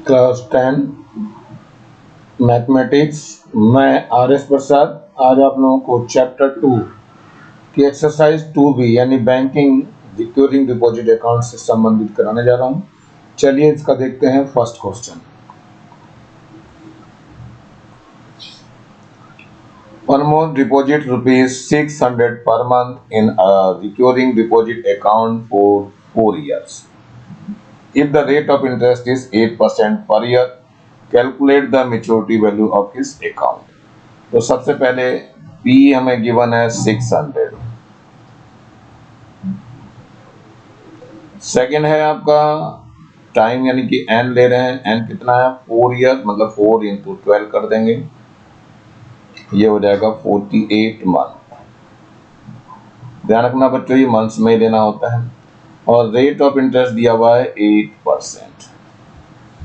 Class 10 mathematics. मैं RS. प्रसाद आज आप लोगों को चैप्टर 2 की एक्सरसाइज 2B यानी बैंकिंग रिकरिंग डिपॉजिट अकाउंट से संबंधित कराने जा रहा हूं। चलिए इसका देखते हैं first question. Pramod deposit rupees 600 per month in a recurring deposit account for 4 years. If the rate of interest is 8% per year, calculate the maturity value of his account. तो सबसे पहले P हमें गिवन है 600। Second है आपका time यानी कि N ले रहे हैं। N कितना है 4 ईयर, मतलब 4 इंटू 12 कर देंगे, ये हो जाएगा 48 मंथ। ध्यान रखना बच्चों ये मंथ्स में लेना होता है। और रेट ऑफ इंटरेस्ट दिया हुआ है 8%।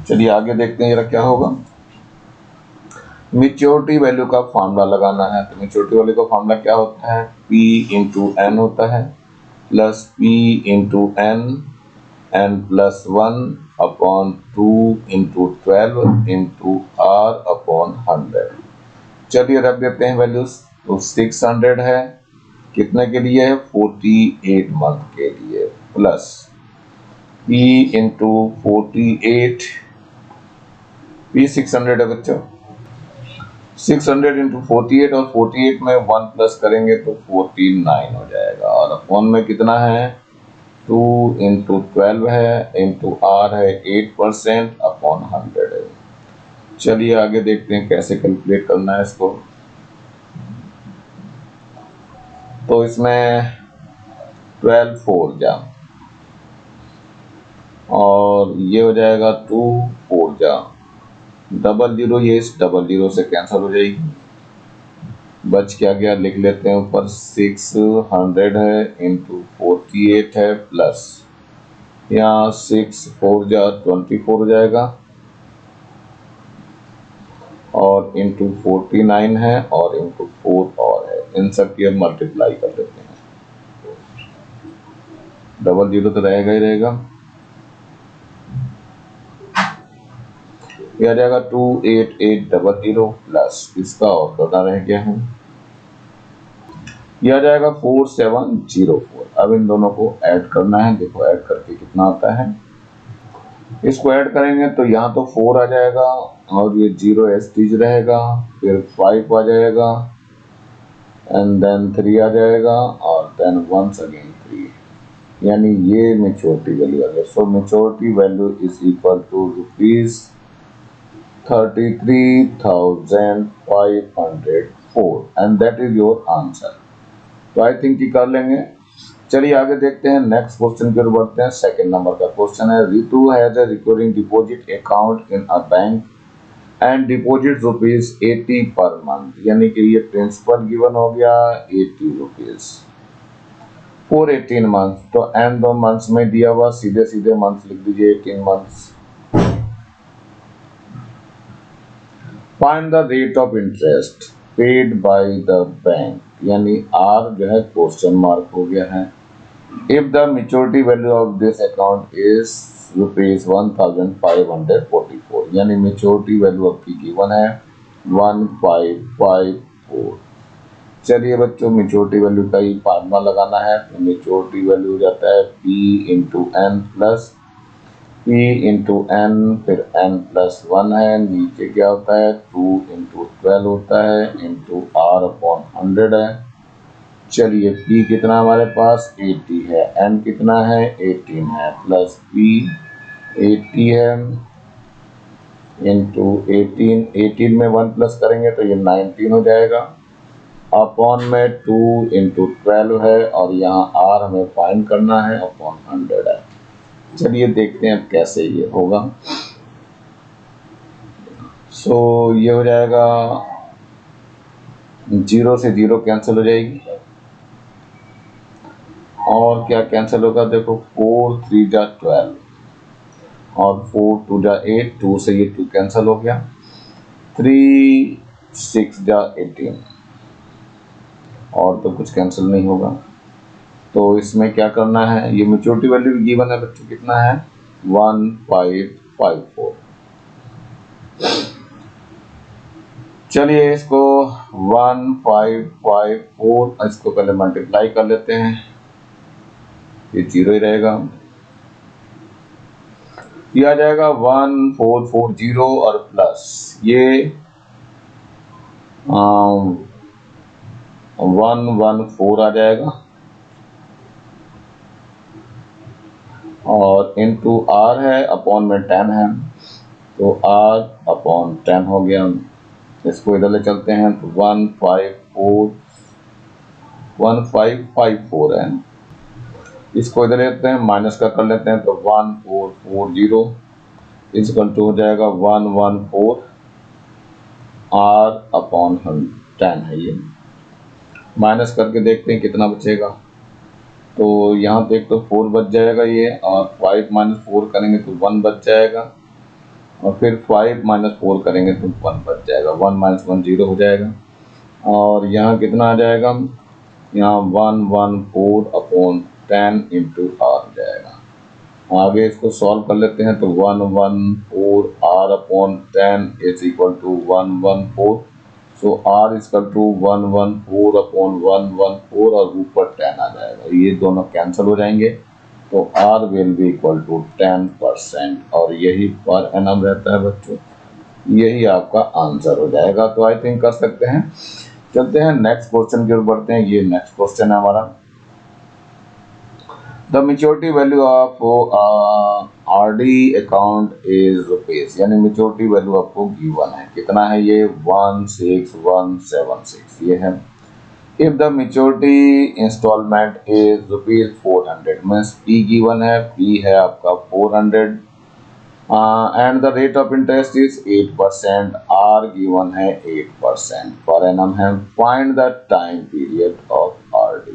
चलिए आगे देखते हैं जरा क्या होगा। मैच्योरिटी वैल्यू का फॉर्मूला लगाना है। तो मैच्योरिटी वैल्यू का फॉर्मूला क्या होता है, P इंटू एन होता है plus P into n plus 1 upon 2 into 12 into R upon 100। चलिए रख देते हैं वैल्यूज। तो 600 है कितने के लिए है, 48 मंथ के लिए, प्लस P इंटू 48, P 600 है बच्चों, 600 इंटू 48 और 48 में 1 प्लस करेंगे तो 49 हो जाएगा। और अपॉन में कितना है 2 इंटू 12 है इंटू R है 8% अपॉन 100 है। चलिए आगे देखते हैं कैसे कैलकुलेट करना है इसको। तो इसमें 12 4 जा और ये हो जाएगा 2 4 जा, 00 ये इस 00 से कैंसिल हो जाएगी। बच क्या गया लिख लेते हैं ऊपर, 600 है इंटू 48 है प्लस यहाँ 6 4 जा 24 हो जाएगा और इंटू 49 है और इंटू 4 और है, इन सब की अब मल्टीप्लाई कर लेते हैं। 00 तो रहेगा ही रहेगा, यह आ जाएगा 28800 प्लस इसका और करना रह गया है, यह आ जाएगा 4704। अब इन दोनों को ऐड करना है। देखो ऐड करके कितना आता है, इसको ऐड करेंगे तो यहाँ तो 4 आ जाएगा और ये 0 एस्टीज रहेगा, फिर 5 आ जाएगा एंड देन 3 आ जाएगा और देन वंस अगेन 3, यानी ये मैच्योरिटी वैल्यू आ गया। So maturity value is equal to ₹33,504 and that is your answer. तो आई थिंक कि कर लेंगे। चलिए आगे देखते हैं नेक्स्ट क्वेश्चन की ओर बढ़ते हैं। सेकंड नंबर का क्वेश्चन है, Ritu has a recurring deposit account in a bank and deposit ₹80 per month, यानी कि ये प्रिंसिपल गिवन हो गया 80 रुपीज फॉर 18 मंथ। तो एंड 2 मंथ्स में दिया हुआ, सीधे सीधे मंथ्स लिख दीजिए 18 months. Find the rate of interest paid by the bank, यानी आर जो है क्वेश्चन मार्क हो गया है। If the maturity value of this account is ₹1544, यानी मैच्योरिटी वैल्यू आपकी गिवन है 1554। चलिए बच्चों मैच्योरिटी वैल्यू का ही फार्मूला लगाना है। तो मैच्योरिटी वैल्यू हो जाता है P into n plus P into n, फिर n प्लस 1 है, नीचे क्या होता है 2 इंटू 12 होता है इंटू R अपॉन 100 है। चलिए P कितना हमारे पास 80 है, n कितना है 18 है, प्लस P 80 है इंटू 18 में 1 प्लस करेंगे तो ये 19 हो जाएगा, अपॉन में 2 इंटू 12 है और यहाँ R हमें फाइंड करना है अपॉन 100 है। चलिए देखते हैं अब कैसे ये होगा। सो ये हो जाएगा 0 से 0 कैंसिल हो जाएगी और क्या कैंसिल होगा, देखो 4 3 जा 12 और 4 2 जा 8, 2 से ये 2 कैंसिल हो गया, 3 6 जा 18 और तो कुछ कैंसिल नहीं होगा। तो इसमें क्या करना है, ये मैच्योरिटी वैल्यू गिवन है बच्चों कितना है 1554। चलिए इसको 1554 इसको पहले मल्टीप्लाई कर लेते हैं, ये 0 ही रहेगा, ये आ जाएगा 1440 और प्लस ये 114 आ जाएगा और इनटू r है अपॉन में 10 है तो r अपॉन 10 हो गया। इसको इधर ले चलते हैं तो 1554 है, इसको इधर लेते हैं माइनस का कर लेते हैं तो 1440 इक्वल टू हो जाएगा 114 r अपॉन 10 है, ये माइनस करके देखते हैं कितना बचेगा। तो यहाँ पे एक तो 4 बच जाएगा ये, और 5 माइनस 4 करेंगे तो 1 बच जाएगा, और फिर 5 माइनस 4 करेंगे तो 1 बच जाएगा, 1 माइनस 1 0 हो जाएगा। और यहाँ कितना आ जाएगा, यहाँ 114 अपॉन 10 इंटू आर हो जाएगा। आगे इसको सॉल्व कर लेते हैं तो 114 r upon 10 is equal to 114, so r is equal to 114 upon 114 और ऊपर 10 आ जाएगा, ये दोनों कैंसिल हो जाएंगे तो r will be equal to 10%, और यही पर एनम रहता है बच्चों, यही आपका आंसर हो जाएगा। तो आई थिंक कर सकते हैं। चलते हैं नेक्स्ट क्वेश्चन की ओर बढ़ते हैं। ये नेक्स्ट क्वेश्चन है हमारा, the maturity value of RD account is rupees, यानी मेच्योरिटी वैल्यू आपको गिवन है, कितना है ये 16176 ये है। If the maturity instalment is rupees 400 means P given है, P है आपका 400 and the rate of interest is 8%, R given है 8% पर एनम है। Find the time period of RD,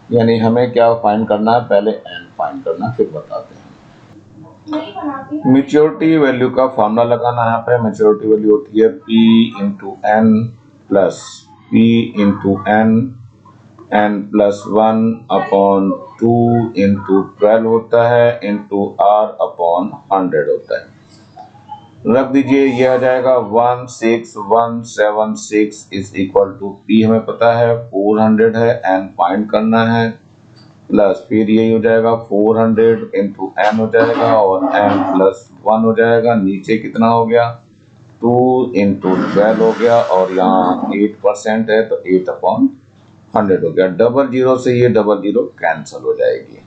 यानी हमें क्या फाइंड करना है, पहले n फाइंड करना फिर बताते हैं। मेच्योरिटी वैल्यू का फॉर्मूला लगाना है, यहाँ पे मेच्योरिटी वैल्यू होती है P into n plus P into n plus 1 upon 2 into 12 होता है इंटू r अपॉन 100 होता है। रख दीजिए, ये आ जाएगा 16176 इज इक्वल टू P हमें पता है 400 है, n फाइंड करना है, प्लस फिर यही हो जाएगा 400 इंटू n हो जाएगा और n प्लस 1 हो जाएगा, नीचे कितना हो गया 2 इंटू 12 हो गया, और यहाँ 8% है तो 8 अपॉन 100 हो गया। डबल जीरो से ये डबल जीरो कैंसिल हो जाएगी,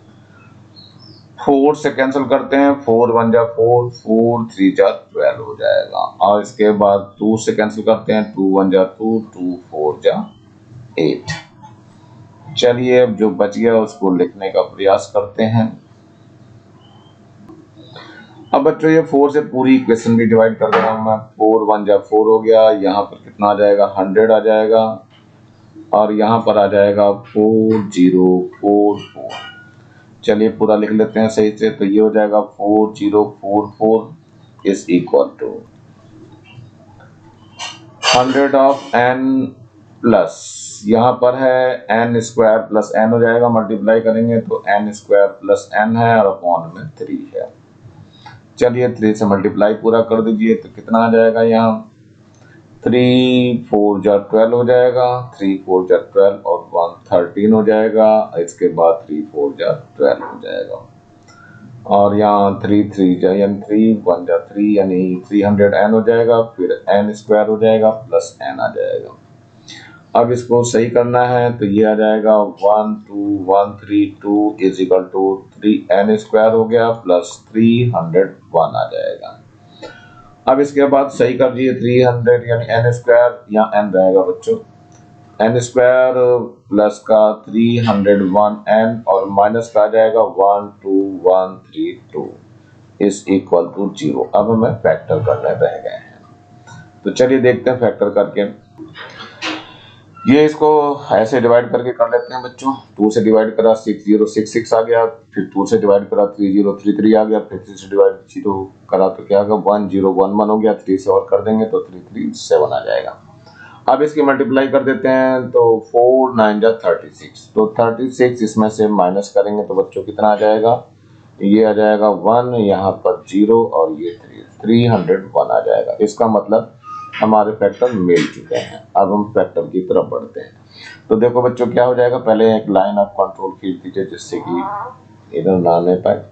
4 से कैंसिल करते हैं, 4 1 जा 4, 4 3 जा 12 हो जाएगा, और इसके बाद 2 से कैंसिल करते हैं, 2 1 जा 2, 2 4 जा 8। चलिए अब जो बच गया उसको लिखने का प्रयास करते हैं। अब बच्चों ये 4 से पूरी इक्वेशन भी डिवाइड कर दे रहा हूं मैं, 4 1 जा 4 हो गया, यहाँ पर कितना आ जाएगा 100 आ जाएगा, और यहाँ पर आ जाएगा 4044। चलिए पूरा लिख लेते हैं सही से, तो ये हो जाएगा 4044 is equal to 100 of n plus यहाँ पर है n स्क्वायर प्लस n हो जाएगा, मल्टीप्लाई करेंगे तो n स्क्वायर प्लस n है और अपॉन में 3 है। चलिए 3 से मल्टीप्लाई पूरा कर दीजिए तो कितना आ जाएगा, यहाँ 3 4 जा 12 हो जाएगा, 3 4 जा 12 और 1 13 हो जाएगा, इसके बाद 3 4 जा 12 हो जाएगा, और यहाँ 3 3 जा यानी 3 1 जा 3 यानी 300 n हो जाएगा, फिर n स्क्वायर हो जाएगा प्लस n आ जाएगा। अब इसको सही करना है तो ये आ जाएगा 12132 is equal to 3n square हो गया प्लस 301 आ जाएगा। अब इसके बाद सही कर दिए 300 यानी n स्क्वायर, यहाँ n रहेगा बच्चों, n स्क्वायर प्लस का 301n और माइनस का आ जाएगा 12132 इज इक्वल टू 0। अब हमें फैक्टर करने रह गए हैं, तो चलिए देखते हैं फैक्टर करके। ये इसको ऐसे डिवाइड करके कर लेते हैं बच्चों, 2 से डिवाइड करा 6066 आ गया, फिर 2 से डिवाइड करा 3033 आ गया, फिर 3 से डिवाइड 0 करा तो क्या होगा 1011 हो गया, 3 से और कर देंगे तो 337 आ जाएगा। अब इसकी मल्टीप्लाई कर देते हैं तो 4 9 जा 36, तो 36 इसमें से माइनस करेंगे तो बच्चों कितना आ जाएगा ये आ जाएगा 1, यहाँ पर 0 और ये 301 आ जाएगा। इसका मतलब हमारे फैक्टर मिल चुके हैं। अब हम फैक्टर की तरफ बढ़ते हैं। तो देखो बच्चों क्या हो जाएगा, पहले एक लाइन ऑफ कंट्रोल खींच दीजिए जिससे कि इधर ना आने पाए।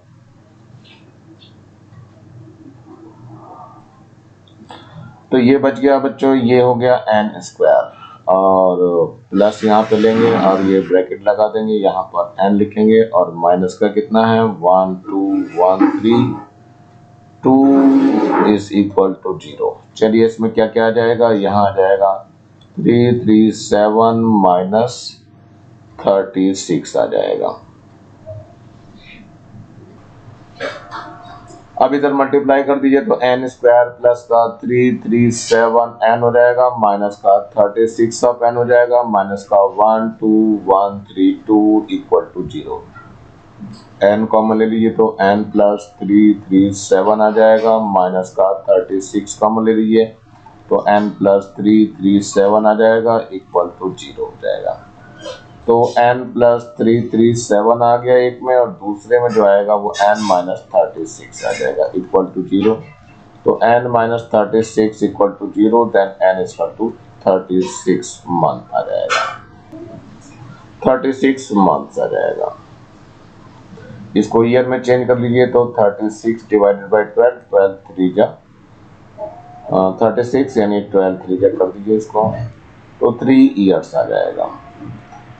तो ये बच गया बच्चों, ये हो गया n स्क्वायर और प्लस यहाँ पे लेंगे और ये ब्रैकेट लगा देंगे, यहाँ पर n लिखेंगे और माइनस का कितना है 1 2 1 3 2 इज इक्वल टू 0। चलिए इसमें क्या क्या आ जाएगा, यहाँ आ जाएगा 337 माइनस 36 आ जाएगा। अब इधर मल्टीप्लाई कर दीजिए तो n स्क्वायर प्लस का 337n हो जाएगा, माइनस का 36 ऑफ n हो जाएगा, माइनस का 12132 इक्वल टू 0। n कॉमन ले लीजिए तो n प्लस 337 आ जाएगा, माइनस का 36 कॉमन ले लीजिए तो n प्लस 337 आ जाएगा इक्वल टू 0 हो जाएगा। तो n प्लस 337 आ गया एक में और दूसरे में जो आएगा वो n माइनस 36 आ जाएगा इक्वल टू 0। तो n minus 36 equal to 0, then n equal to 36 month आ जाएगा, 36 मंथ आ जाएगा। इसको ईयर में चेंज कर लीजिए तो 36 डिवाइडेड बाई 12, 12 3 जा 36 यानी 12 3 जा कर दीजिए इसको तो 3 ईयर्स आ जाएगा।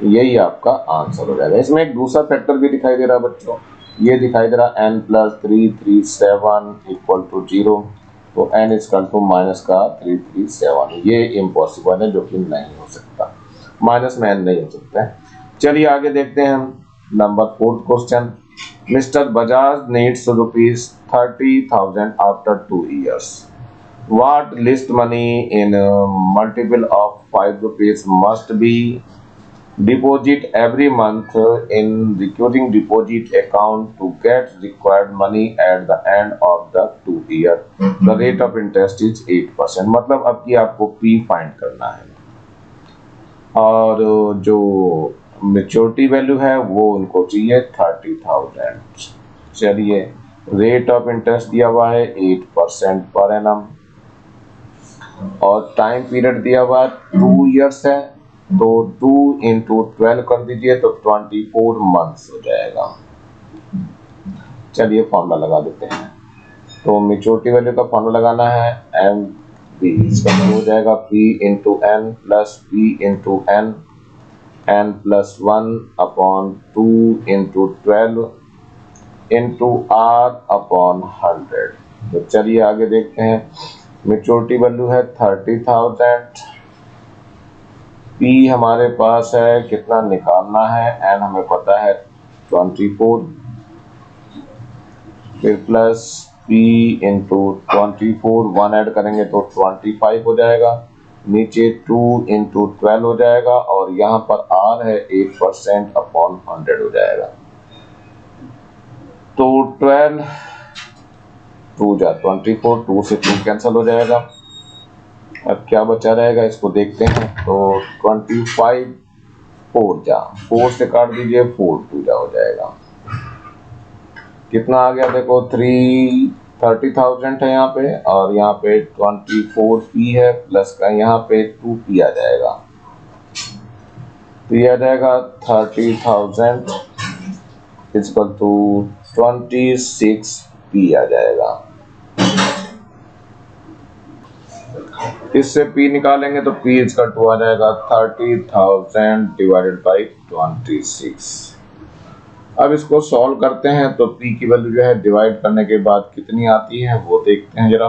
यही आपका आंसर हो जाएगा। इसमें एक दूसरा फैक्टर भी दिखाई दे रहा है बच्चों, ये दिखाई दे रहा n प्लस 337 इक्वल टू 0, तो n इक्वल टू माइनस का 337, ये इम्पॉसिबल है जो कि नहीं हो सकता, माइनस में n नहीं हो सकता है। चलिए आगे देखते हैं हम number 4th question. Mister Bajaj needs ₹30,000 after 2 years. What list money in multiple of ₹5 must be deposit every month in recurring deposit account to get required money at the end of the 2 year. The rate of interest is 8%। मतलब अब की आपको P find करना है और जो maturity value है वो उनको चाहिए 30,000। चलिए रेट ऑफ इंटरेस्ट दिया हुआ है 8% पर एनम और टाइम पीरियड दिया हुआ है 2 इयर्स है, तो 2 इंटू 12 कर दीजिए तो 24 मंथ्स हो जाएगा। चलिए फॉर्मूला लगा देते हैं। तो मेच्योरिटी वैल्यू का फॉर्मूला लगाना है एम बी, इसका हो जाएगा P into n plus P into n, n plus 1 upon 2 into 12 into R upon 100। तो चलिए आगे देखते हैं। मेच्योरिटी वैल्यू है 30,000, P हमारे पास है कितना निकालना है, एन हमें पता है 24, फिर प्लस P इंटू 24, 1 ऐड करेंगे तो 25 हो जाएगा, नीचे 2 इंटू 12 हो जाएगा और यहाँ पर R है 8% अपॉन 100 हो जाएगा। तो 12 2 जा 24, 2 से 2 कैंसिल हो जाएगा। अब क्या बचा रहेगा इसको देखते हैं। तो 25 4 जा 4 से काट दीजिए 4 2 जा हो जाएगा। कितना आ गया देखो 30,000 है यहाँ पे और यहाँ पे 24P है प्लस का यहाँ पे 2P आ जाएगा, तो ये आ जाएगा 30,000 इक्वल टू 26P आ जाएगा। इससे P निकालेंगे तो P इक्वल टू आ जाएगा 30,000 डिवाइडेड बाई 26। अब इसको सॉल्व करते हैं तो P की वैल्यू जो है डिवाइड करने के बाद कितनी आती है वो देखते हैं जरा।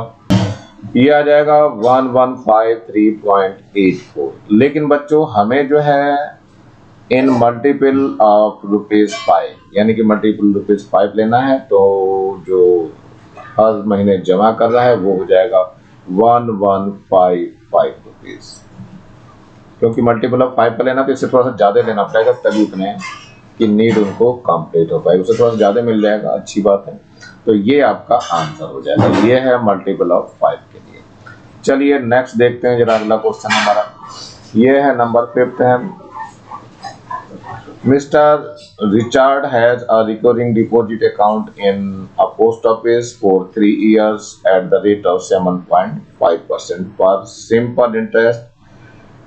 ये आ जाएगा 1153.84, लेकिन बच्चों हमें जो है इन मल्टीपल ऑफ ₹5 यानी कि मल्टीपल ₹5 लेना है, तो जो हर महीने जमा कर रहा है वो हो जाएगा 1155 क्योंकि मल्टीपल ऑफ 5 पर लेना तो इससे थोड़ा सा ज्यादा लेना पड़ेगा तभी उतने कि नीड उनको कंप्लीट हो पाए, उसे थोड़ा सा ज्यादा मिल जाएगा, अच्छी बात है। तो ये आपका आंसर हो जाएगा, ये है मल्टीपल ऑफ 5 के लिए। चलिए नेक्स्ट देखते हैं जरा अगला क्वेश्चन हमारा, ये है नंबर 5th है। Mr. Richard has a recurring deposit account in a post office for 3 years at the rate of 7.5% per simple interest.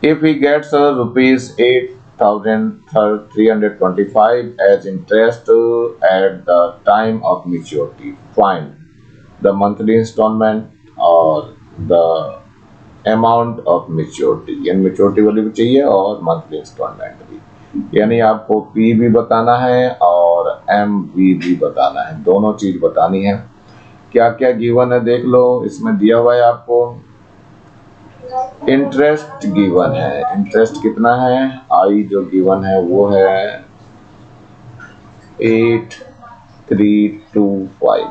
If he gets rupees 8,325 as interest at the time of maturity, find the monthly installment और the amount of maturity, यानी maturity वाली भी चाहिए और monthly instalment भी, यानी आपको P भी बताना है और एम भी बताना है, दोनों चीज बतानी है। क्या क्या गिवन है देख लो, इसमें दिया हुआ है आपको इंटरेस्ट गिवन है। इंटरेस्ट कितना है, आई जो गिवन है वो है 8325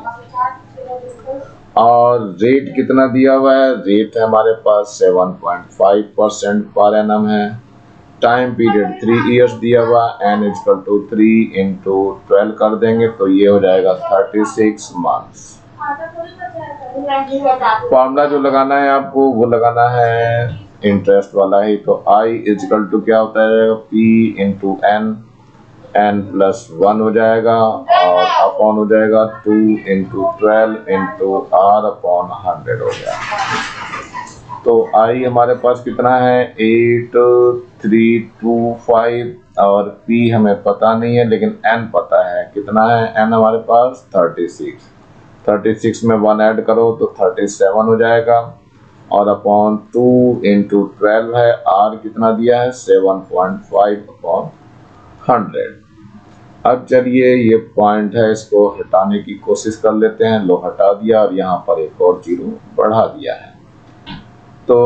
और रेट कितना दिया हुआ है, रेट है हमारे पास 7.5% पर एनम है। टाइम पीरियड 3 इयर्स दिया हुआ, एन इक्वल टू 3 इंटू 12 कर देंगे तो ये हो जाएगा 36 मंथ्स। फॉर्मूला जो लगाना है आपको वो लगाना है इंटरेस्ट वाला ही, तो आई इक्वल टू क्या होता है, P into n, n plus 1 हो जाएगा और अपॉन हो जाएगा 2 इंटू 12 इंटू आर अपॉन 100 हो जाएगा। तो आई हमारे पास कितना है 8325 और पी हमें पता नहीं है लेकिन एन पता है, कितना है एन हमारे पास 36 में 1 ऐड करो तो 37 हो जाएगा और अपॉन 2 इंटू 12 है, आर कितना दिया है 7.5 अपॉन 100। अब चलिए ये पॉइंट है, इसको हटाने की कोशिश कर लेते हैं। लो हटा दिया और यहाँ पर एक और जीरो बढ़ा दिया है, तो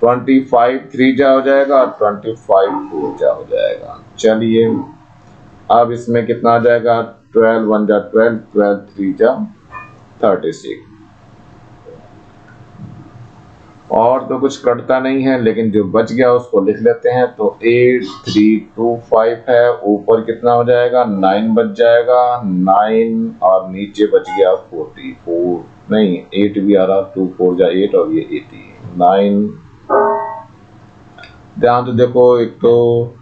25 3 जा हो जाएगा और 25 4 जा हो जाएगा। चलिए अब इसमें कितना आ जाएगा, 12 1 जा 12, 12 3 जा 36 और तो कुछ कटता नहीं है, लेकिन जो बच गया उसको लिख लेते हैं। तो 8325 है, ऊपर कितना हो जाएगा 9 बच जाएगा, 9 और नीचे बच गया 44 नहीं 8 भी आ रहा, 2 4 जा 8 और ये 89। ध्यान तो देखो, एक तो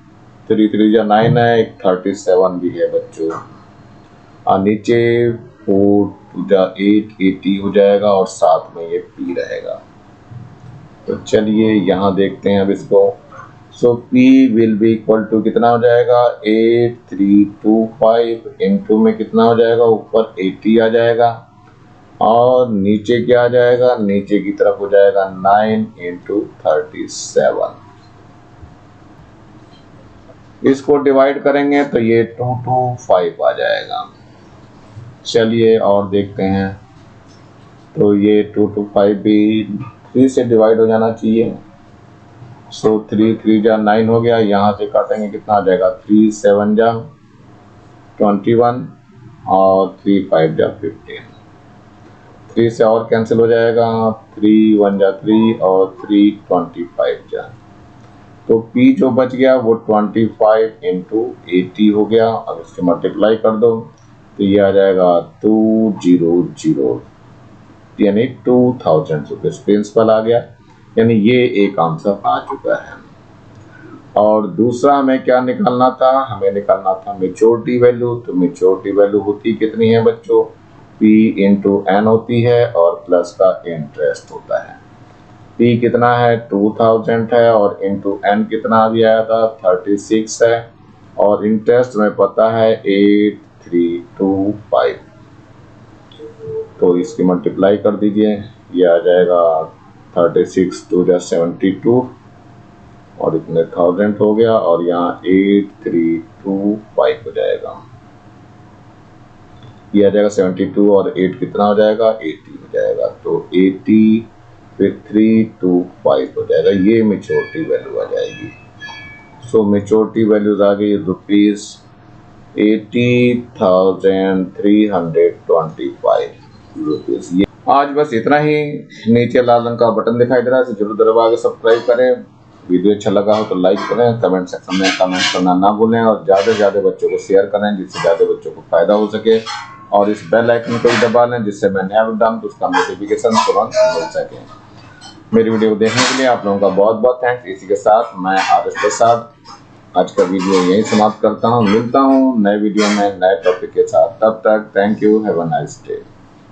3 3 जा 9 है, एक 37 भी है बच्चों, और नीचे 4 2 जा 8 80 हो जाएगा और साथ में ये पी रहेगा। तो चलिए यहाँ देखते हैं अब इसको। So P will be equal to कितना हो जाएगा 8325 इंटू में कितना हो जाएगा, ऊपर 80 आ जाएगा और नीचे क्या आ जाएगा, नीचे की तरफ हो जाएगा 9 इंटू 37। इसको डिवाइड करेंगे तो ये 225 आ जाएगा। चलिए और देखते हैं, तो ये 225 भी 3 से डिवाइड हो जाना चाहिए। सो 3 3 जा 9 हो गया, यहाँ से काटेंगे कितना आ जाएगा 3 7 जा 21 और 3 5 जा 15, 3 से और कैंसिल हो जाएगा, 3 1 जा 3 और 3 25 जा, तो P जो बच गया वो 25 इंटू 80 हो गया। अब इसके मल्टीप्लाई कर दो तो ये आ जाएगा 200 यानी 2000 रुपीज प्रिंसिपल आ गया, यानी ये एक आंसर आ चुका है। और दूसरा हमें क्या निकालना था, हमें निकालना था मेच्योरिटी वैल्यू। तो मेच्योरिटी वैल्यू होती कितनी है बच्चों, P इंटू एन होती है और प्लस का इंटरेस्ट होता है। P कितना है 2000 है और इंटू एन कितना भी आया था 36 है और इंटरेस्ट में पता है 8325, तो इसकी मल्टीप्लाई कर दीजिए, ये आ जाएगा 36 2 जा 72 और इतने 1000 हो गया और यहाँ 8325 हो जाएगा, ये आ जाएगा 72 और 8 कितना हो जाएगा 80 हो जाएगा, तो 80 फिर 325 हो जाएगा, ये मेच्योरिटी वैल्यू आ जाएगी। सो मेच्योरिटी वैल्यूज आ गई ₹80,325 रुपीज। ये आज बस इतना ही। नीचे लाल रंग का बटन दिखाई दे रहा है, इसे जरूर दबा के सब्सक्राइब करें। वीडियो अच्छा लगा हो तो लाइक करें, कमेंट सेक्शन में कमेंट करना ना भूलें और ज़्यादा से ज़्यादा बच्चों को शेयर करें जिससे ज़्यादा बच्चों को फायदा हो सके, और इस बेल आइकन को भी दबा लें जिससे मैं नया वीडियो डालूं तो उसका नोटिफिकेशन तुरंत मिल सके। मेरी वीडियो को देखने के लिए आप लोगों का बहुत बहुत थैंक्स। इसी के साथ मैं आरिफ प्रसाद आज का वीडियो यहीं समाप्त करता हूँ, मिलता हूँ नए वीडियो में नए टॉपिक के साथ। तब तक thank you, have a nice day.